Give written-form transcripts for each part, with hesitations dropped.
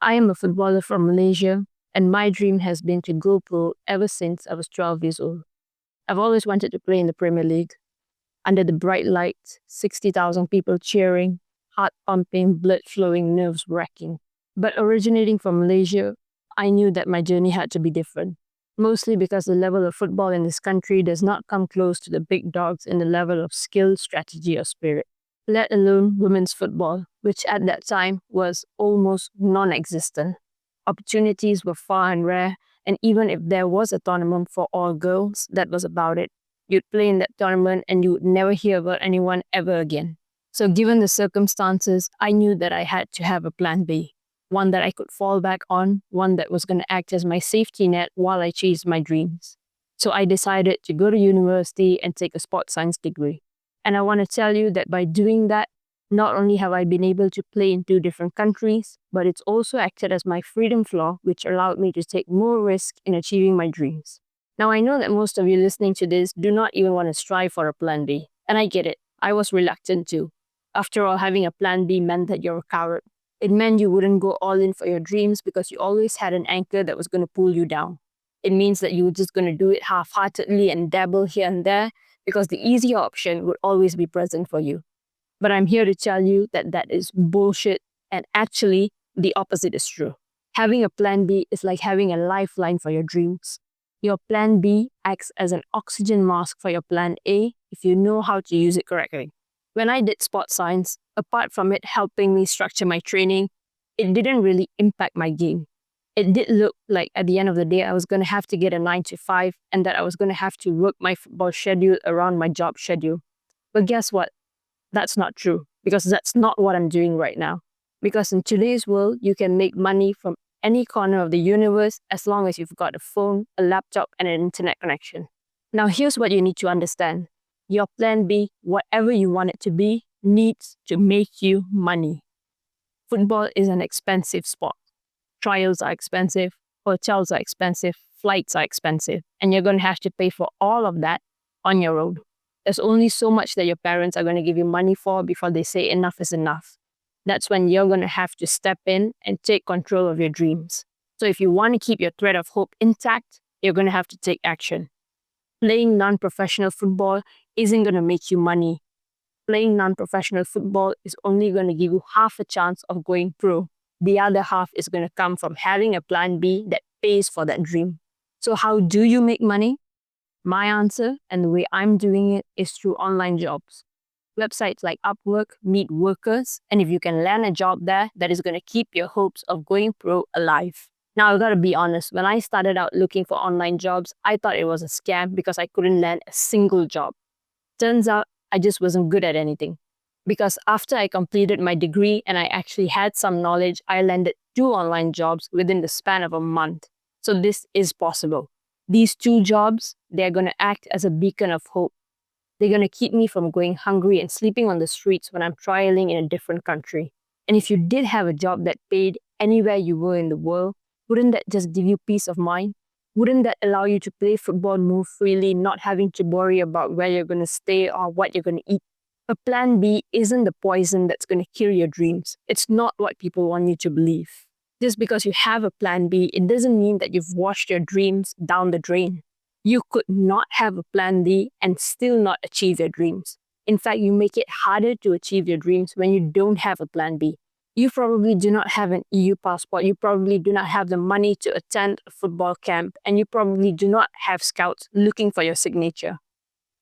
I am a footballer from Malaysia, and my dream has been to go pro ever since I was 12 years old. I've always wanted to play in the Premier League, under the bright lights, 60,000 people cheering, heart pumping, blood flowing, nerves wracking. But originating from Malaysia, I knew that my journey had to be different, mostly because the level of football in this country does not come close to the big dogs in the level of skill, strategy, or spirit, let alone women's football, which at that time was almost non-existent. Opportunities were far and rare, and even if there was a tournament for all girls, that was about it. You'd play in that tournament and you would never hear about anyone ever again. So given the circumstances, I knew that I had to have a plan B, one that I could fall back on, one that was going to act as my safety net while I chased my dreams. So I decided to go to university and take a sports science degree. And I want to tell you that by doing that, not only have I been able to play in 2 different countries, but it's also acted as my freedom floor, which allowed me to take more risk in achieving my dreams. Now, I know that most of you listening to this do not even want to strive for a plan B, and I get it. I was reluctant too. After all, having a plan B meant that you're a coward. It meant you wouldn't go all in for your dreams because you always had an anchor that was going to pull you down. It means that you were just going to do it half-heartedly and dabble here and there because the easy option would always be present for you. But I'm here to tell you that that is bullshit, and actually, the opposite is true. Having a plan B is like having a lifeline for your dreams. Your plan B acts as an oxygen mask for your plan A if you know how to use it correctly. When I did sports science, apart from it helping me structure my training, it didn't really impact my game. It did look like at the end of the day, I was going to have to get a 9 to 5 and that I was going to have to work my football schedule around my job schedule. But guess what? That's not true, because that's not what I'm doing right now. Because in today's world, you can make money from any corner of the universe as long as you've got a phone, a laptop, and an internet connection. Now, here's what you need to understand. Your plan B, whatever you want it to be, needs to make you money. Football is an expensive sport. Trials are expensive, hotels are expensive, flights are expensive, and you're going to have to pay for all of that on your own. There's only so much that your parents are going to give you money for before they say enough is enough. That's when you're going to have to step in and take control of your dreams. So if you want to keep your thread of hope intact, you're going to have to take action. Playing non-professional football isn't going to make you money. Playing non-professional football is only going to give you half a chance of going pro. The other half is going to come from having a plan B that pays for that dream. So how do you make money? My answer, and the way I'm doing it, is through online jobs. Websites like Upwork meet workers, and if you can land a job there, that is going to keep your hopes of going pro alive. Now, I've got to be honest, when I started out looking for online jobs, I thought it was a scam because I couldn't land a single job. Turns out, I just wasn't good at anything. Because after I completed my degree and I actually had some knowledge, I landed 2 online jobs within the span of a month. So this is possible. These 2 jobs, they're going to act as a beacon of hope. They're going to keep me from going hungry and sleeping on the streets when I'm trialing in a different country. And if you did have a job that paid anywhere you were in the world, wouldn't that just give you peace of mind? Wouldn't that allow you to play football more freely, not having to worry about where you're going to stay or what you're going to eat? A plan B isn't the poison that's going to kill your dreams. It's not what people want you to believe. Just because you have a plan B, it doesn't mean that you've washed your dreams down the drain. You could not have a plan B and still not achieve your dreams. In fact, you make it harder to achieve your dreams when you don't have a plan B. You probably do not have an EU passport. You probably do not have the money to attend a football camp. And you probably do not have scouts looking for your signature.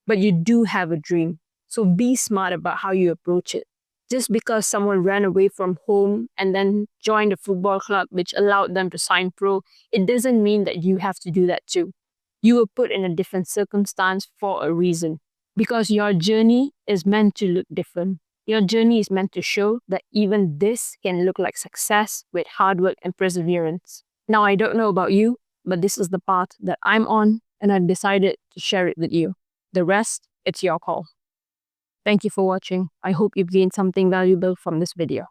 But you do have a dream. So be smart about how you approach it. Just because someone ran away from home and then joined a football club which allowed them to sign pro, it doesn't mean that you have to do that too. You were put in a different circumstance for a reason. Because your journey is meant to look different. Your journey is meant to show that even this can look like success with hard work and perseverance. Now, I don't know about you, but this is the path that I'm on, and I've decided to share it with you. The rest, it's your call. Thank you for watching. I hope you've gained something valuable from this video.